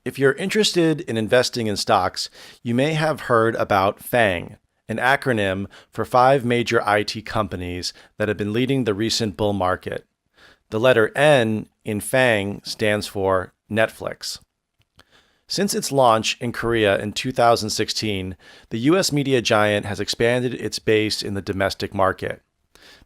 If you're interested in investing in stocks, you may have heard about FAANG, an acronym for five major IT companies that have been leading the recent bull market. The letter N in FAANG stands for Netflix. Since its launch in Korea in 2016, the US media giant has expanded its base in the domestic market.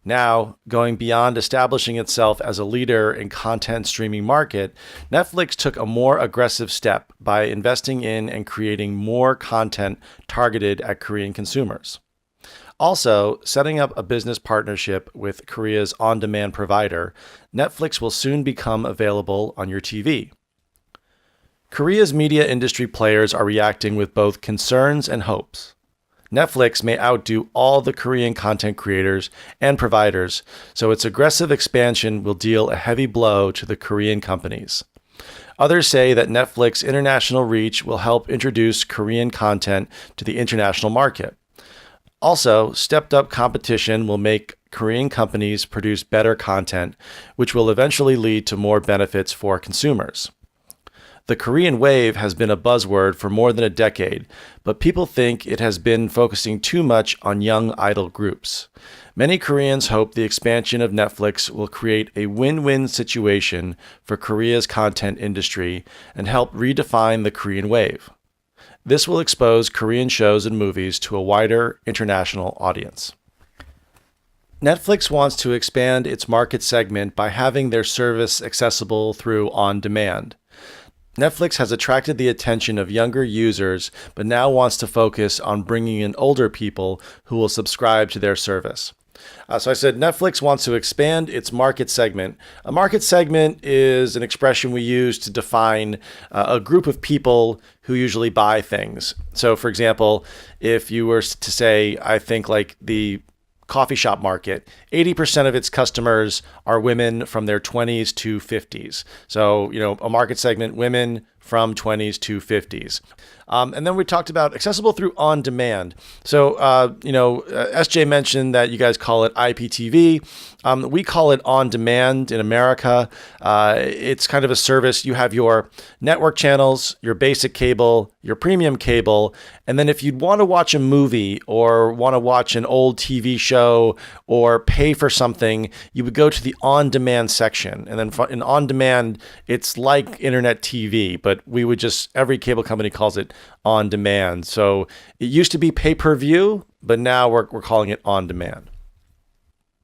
Now, going beyond establishing itself as a leader in content streaming market, Netflix took a more aggressive step by investing in and creating more content targeted at Korean consumers. Also, setting up a business partnership with Korea's on-demand provider, Netflix will soon become available on your TV. Korea's media industry players are reacting with both concerns and hopes. Netflix may outdo all the Korean content creators and providers, so its aggressive expansion will deal a heavy blow to the Korean companies. Others say that Netflix's international reach will help introduce Korean content to the international market. Also, stepped-up competition will make Korean companies produce better content, which will eventually lead to more benefits for consumers. The Korean wave has been a buzzword for more than a decade, but people think it has been focusing too much on young idol groups. Many Koreans hope the expansion of Netflix will create a win-win situation for Korea's content industry and help redefine the Korean wave. This will expose Korean shows and movies to a wider international audience. Netflix wants to expand its market segment by having their service accessible through on-demand. Netflix has attracted the attention of younger users, but now wants to focus on bringing in older people who will subscribe to their service. So I said Netflix wants to expand its market segment. A market segment is an expression we use to define a group of people who usually buy things. So for example, if you were to say, I think like the coffee shop market, 80% of its customers are women from their 20s to 50s. So, a market segment, women from 20s to 50s. And then we talked about accessible through on demand. So, SJ mentioned that you guys call it IPTV. We call it on demand in America. It's kind of a service. You have your network channels, your basic cable, your premium cable. And then if you'd want to watch a movie or want to watch an old TV show or pay for something, you would go to the on demand section. And then in on demand, it's like internet TV, but every cable company calls it on demand. So it used to be pay-per-view, but now we're calling it on demand.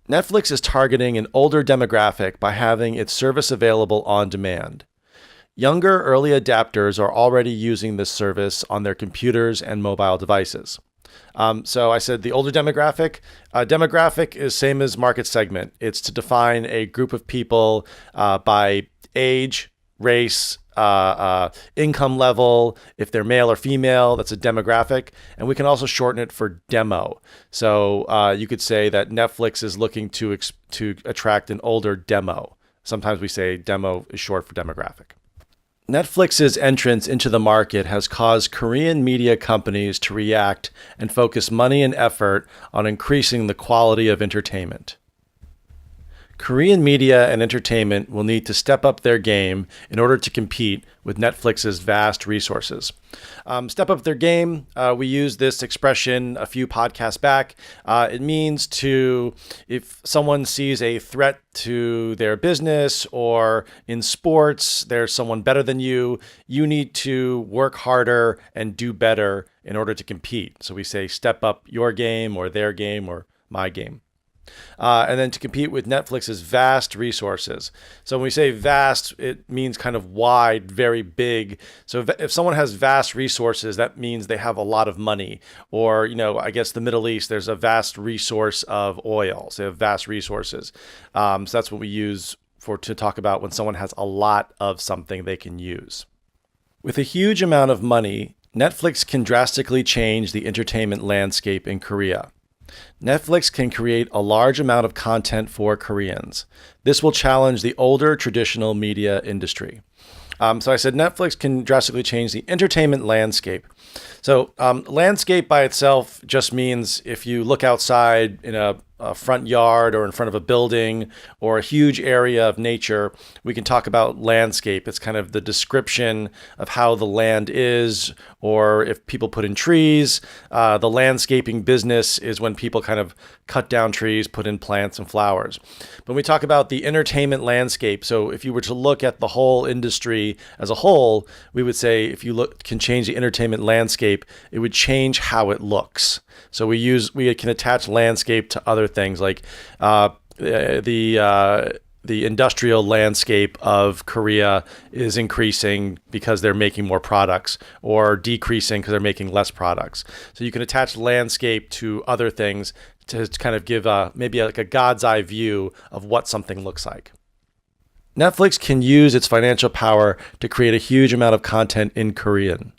Netflix is targeting an older demographic by having its service available on demand. Younger early adapters are already using this service on their computers and mobile devices. So I said the older demographic. Demographic is same as market segment. It's to define a group of people by age, race, income level. If they're male or female, that's a demographic. And we can also shorten it for demo. So you could say that Netflix is looking to attract an older demo. Sometimes we say demo is short for demographic. Netflix's entrance into the market has caused Korean media companies to react and focus money and effort on increasing the quality of entertainment. Korean media and entertainment will need to step up their game in order to compete with Netflix's vast resources. Step up their game. We used this expression a few podcasts back. It means if someone sees a threat to their business or in sports, there's someone better than you, you need to work harder and do better in order to compete. So we say step up your game or their game or my game. And then to compete with Netflix's vast resources. So when we say vast, it means kind of wide, very big. So if someone has vast resources, that means they have a lot of money. Or, I guess the Middle East, there's a vast resource of oil. So they have vast resources. So that's what we use to talk about when someone has a lot of something they can use. With a huge amount of money, Netflix can drastically change the entertainment landscape in Korea. Netflix can create a large amount of content for Koreans. This will challenge the older traditional media industry. So I said Netflix can drastically change the entertainment landscape. So landscape by itself just means if you look outside in a a front yard or in front of a building or a huge area of nature, we can talk about landscape. It's kind of the description of how the land is, or if people put in trees. The landscaping business is when people kind of cut down trees, put in plants and flowers. When we talk about the entertainment landscape, so if you were to look at the whole industry as a whole, we would say if you can change the entertainment landscape, it would change how it looks. So we can attach landscape to other things like the industrial landscape of Korea is increasing because they're making more products, or decreasing because they're making less products. So you can attach landscape to other things to kind of give maybe like a God's eye view of what something looks like. Netflix can use its financial power to create a huge amount of content in Korean.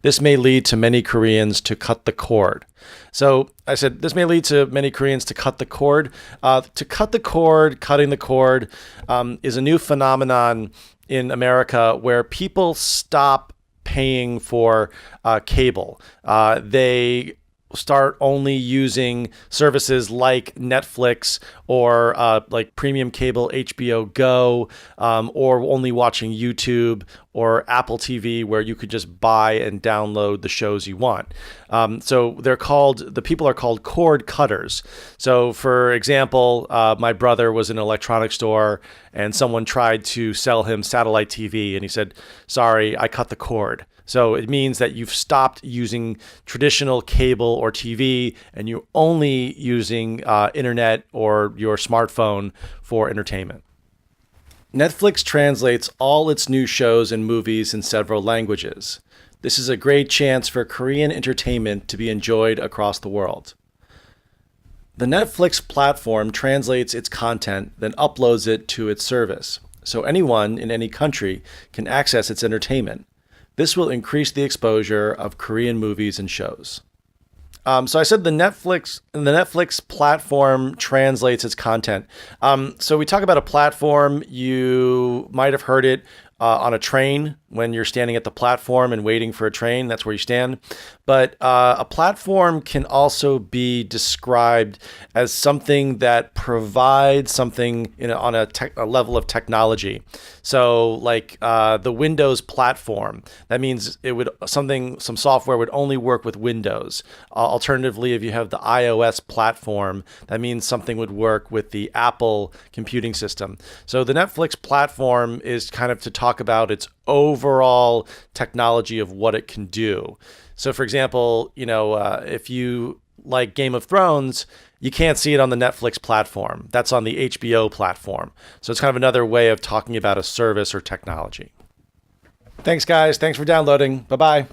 This may lead to many Koreans to cut the cord. So I said this may lead to many Koreans to cut the cord. To cut the cord, cutting the cord is a new phenomenon in America where people stop paying for cable. They start only using services like Netflix or like premium cable HBO Go, or only watching YouTube or Apple TV, where you could just buy and download the shows you want. So the people are called cord cutters. So for example, my brother was in an electronics store and someone tried to sell him satellite TV and he said, "Sorry, I cut the cord." So it means that you've stopped using traditional cable or TV and you're only using internet or your smartphone for entertainment. Netflix translates all its new shows and movies in several languages. This is a great chance for Korean entertainment to be enjoyed across the world. The Netflix platform translates its content, then uploads it to its service, so anyone in any country can access its entertainment. This will increase the exposure of Korean movies and shows. So I said the Netflix platform translates its content. So we talk about a platform. You might have heard it on a train when you're standing at the platform and waiting for a train. That's where you stand. But a platform can also be described as something that provides something on a level of technology. So like the Windows platform, that means some software would only work with Windows. Alternatively, if you have the iOS platform, that means something would work with the Apple computing system. So the Netflix platform is kind of to talk about its overall technology of what it can do. So for example, if you like Game of Thrones, you can't see it on the Netflix platform. That's on the HBO platform. So it's kind of another way of talking about a service or technology. Thanks, guys. Thanks for downloading. Bye-bye.